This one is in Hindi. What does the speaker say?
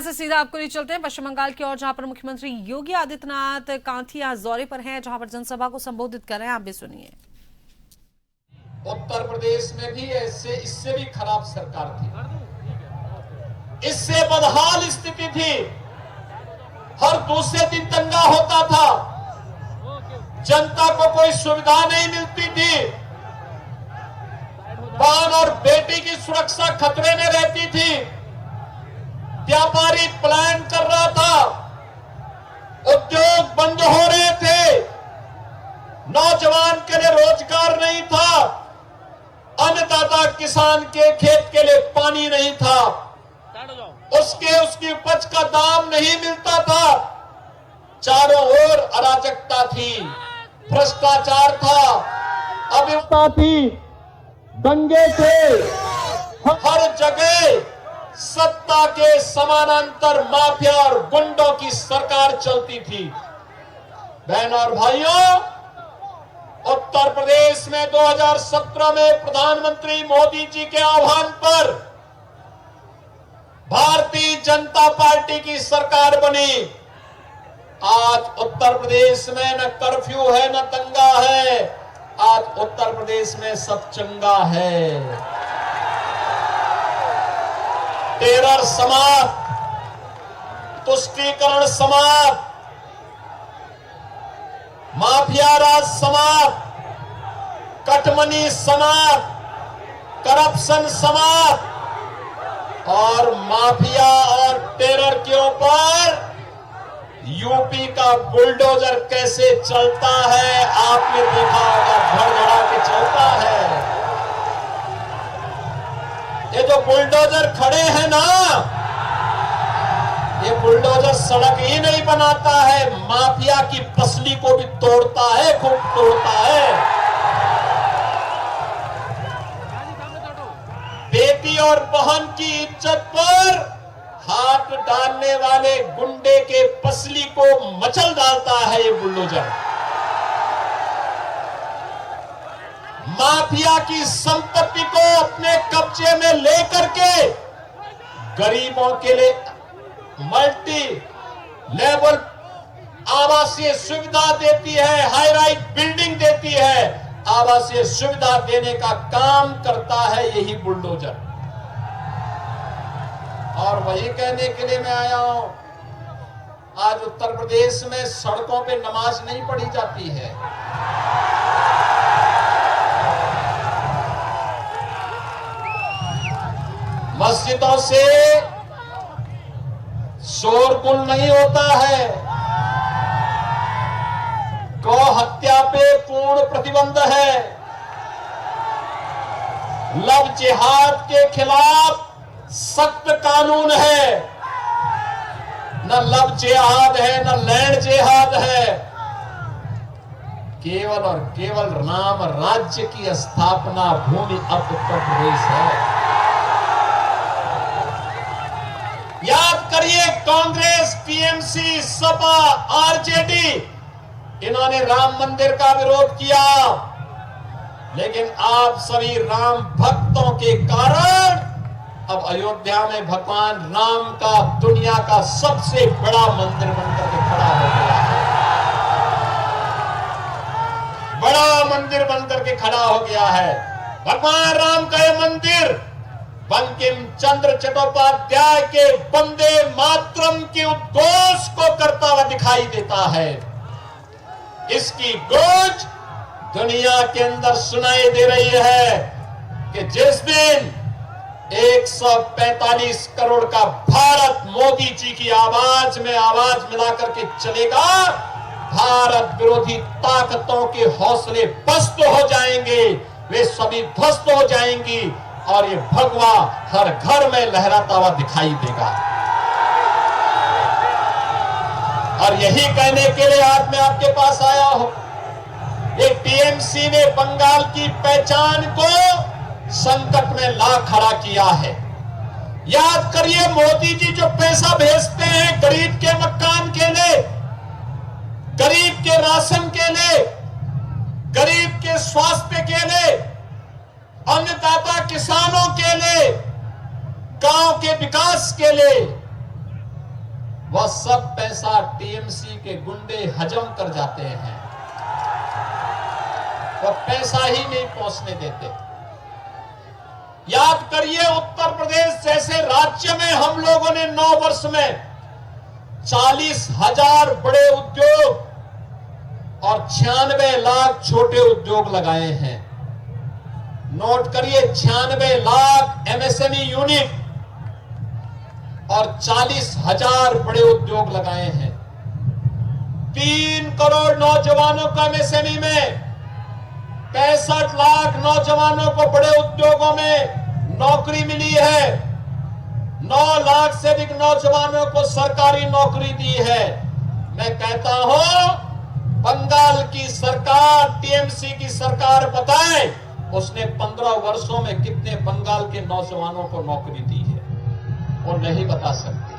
से सीधा आपको ले चलते हैं पश्चिम बंगाल की ओर, जहां पर मुख्यमंत्री योगी आदित्यनाथ कांठिया दौरे पर हैं, जहां पर जनसभा को संबोधित कर रहे हैं। आप भी सुनिए। उत्तर प्रदेश में भी इससे भी खराब सरकार थी, इससे बदहाल स्थिति थी। हर दूसरे दिन दंगा होता था, जनता को कोई सुविधा नहीं मिलती थी, बहन और बेटी की सुरक्षा खतरे में रहती थी, व्यापारी प्लान कर रहा था, उद्योग बंद हो रहे थे, नौजवान के लिए रोजगार नहीं था, अन्नदाता किसान के खेत के लिए पानी नहीं था, उसकी उपज का दाम नहीं मिलता था, चारों ओर अराजकता थी, भ्रष्टाचार था, अव्यवस्था थी, दंगे थे, हर जगह सत्ता के समानांतर माफिया और गुंडों की सरकार चलती थी। बहन और भाइयों, उत्तर प्रदेश में 2017 में प्रधानमंत्री मोदी जी के आह्वान पर भारतीय जनता पार्टी की सरकार बनी। आज उत्तर प्रदेश में न कर्फ्यू है न दंगा है, आज उत्तर प्रदेश में सब चंगा है। टेरर समाप्त, तुष्टीकरण समाप्त, माफिया राज समाप्त, कटमनी समाप्त, करप्शन समाप्त, और माफिया और टेरर के ऊपर यूपी का बुलडोजर कैसे चलता है आपने देखा होगा, धड़धड़ा के चलता है। ये जो बुलडोजर खड़े हैं ना, ये बुलडोजर सड़क ही नहीं बनाता है, माफिया की पसली को भी तोड़ता है, खूब तोड़ता है। बेटी और बहन की इज्जत पर हाथ डालने वाले गुंडे के पसली को मचल डालता है ये बुलडोजर। माफिया की संपत्ति को अपने कब्जे में लेकर के गरीबों के लिए मल्टी लेवल आवासीय सुविधा देती है, हाई राइज बिल्डिंग देती है, आवासीय सुविधा देने का काम करता है यही बुलडोजर। और वही कहने के लिए मैं आया हूं, आज उत्तर प्रदेश में सड़कों पे नमाज नहीं पढ़ी जाती है। मस्जिदों से शोरगुल नहीं होता है, गौ हत्या पे पूर्ण प्रतिबंध है, लव जिहाद के खिलाफ सख्त कानून है, न लव जिहाद है न लैंड जिहाद है, केवल और केवल राम राज्य की स्थापना भूमि अब उत्तर प्रदेश है। याद करिए, कांग्रेस, टीएमसी, सपा, आरजेडी, इन्होंने राम मंदिर का विरोध किया, लेकिन आप सभी राम भक्तों के कारण अब अयोध्या में भगवान राम का दुनिया का सबसे बड़ा मंदिर बनकर के खड़ा हो गया है, बड़ा मंदिर बनकर के खड़ा हो गया है। भगवान राम का यह मंदिर बंकिम चंद्र चट्टोपाध्याय के वंदे मातरम के उद्घोष को करता हुआ दिखाई देता है। इसकी गूंज दुनिया के अंदर सुनाई दे रही है कि जिस दिन 145 करोड़ का भारत मोदी जी की आवाज में आवाज मिलाकर के चलेगा, भारत विरोधी ताकतों के हौसले पस्त हो जाएंगे, वे सभी ध्वस्त हो जाएंगी और ये भगवा हर घर में लहराता हुआ दिखाई देगा। और यही कहने के लिए आज मैं आपके पास आया हूं। ये टीएमसी ने बंगाल की पहचान को संकट में ला खड़ा किया है। याद करिए, मोदी जी जो पैसा भेजते हैं गरीब के मकान के लिए, गरीब के राशन के लिए, गरीब के स्वास्थ्य के लिए, अन्नदाता किसानों के लिए, गांव के विकास के लिए, सब पैसा टीएमसी के गुंडे हजम कर जाते हैं, वो पैसा ही नहीं पहुंचने देते। याद करिए, उत्तर प्रदेश जैसे राज्य में हम लोगों ने 9 वर्ष में 40,000 बड़े उद्योग और 96 लाख छोटे उद्योग लगाए हैं। नोट करिए, 96 लाख एमएसएमई यूनिट और 40,000 बड़े उद्योग लगाए हैं। 3 करोड़ नौजवानों को एमएसएमई में, 65 लाख नौजवानों को बड़े उद्योगों में नौकरी मिली है। 9 लाख से अधिक नौजवानों को सरकारी नौकरी दी है। मैं कहता हूं, बंगाल की सरकार, टीएमसी की सरकार बताए उसने 15 वर्षों में कितने बंगाल के नौजवानों को नौकरी दी है, वो नहीं बता सकती।